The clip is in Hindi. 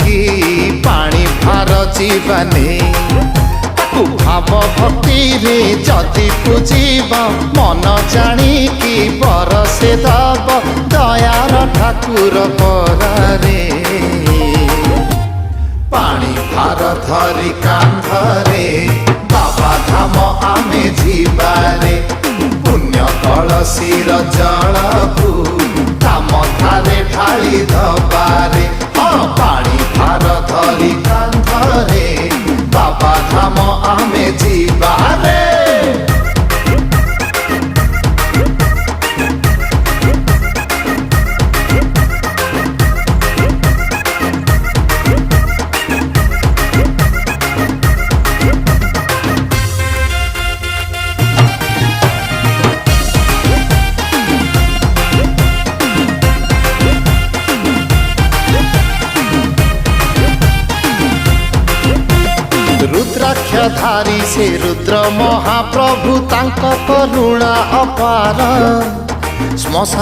कि पानी भार जीवानी भाव भक्ति रे जदि पूजिब मन जाणिकी बरसे दब दयार ठाकुर परारे पानी भार धरी कांधरे बाबा धाम आमे जीवारे पुण्य कलसीर जलकु धाम धारे ढाली दबारे पानी भार धरी कांधरे बाबा धाम आमे जीवारे रुद्राक्षधारी से रुद्र महाप्रभु तांका करुणा अपार श्मशान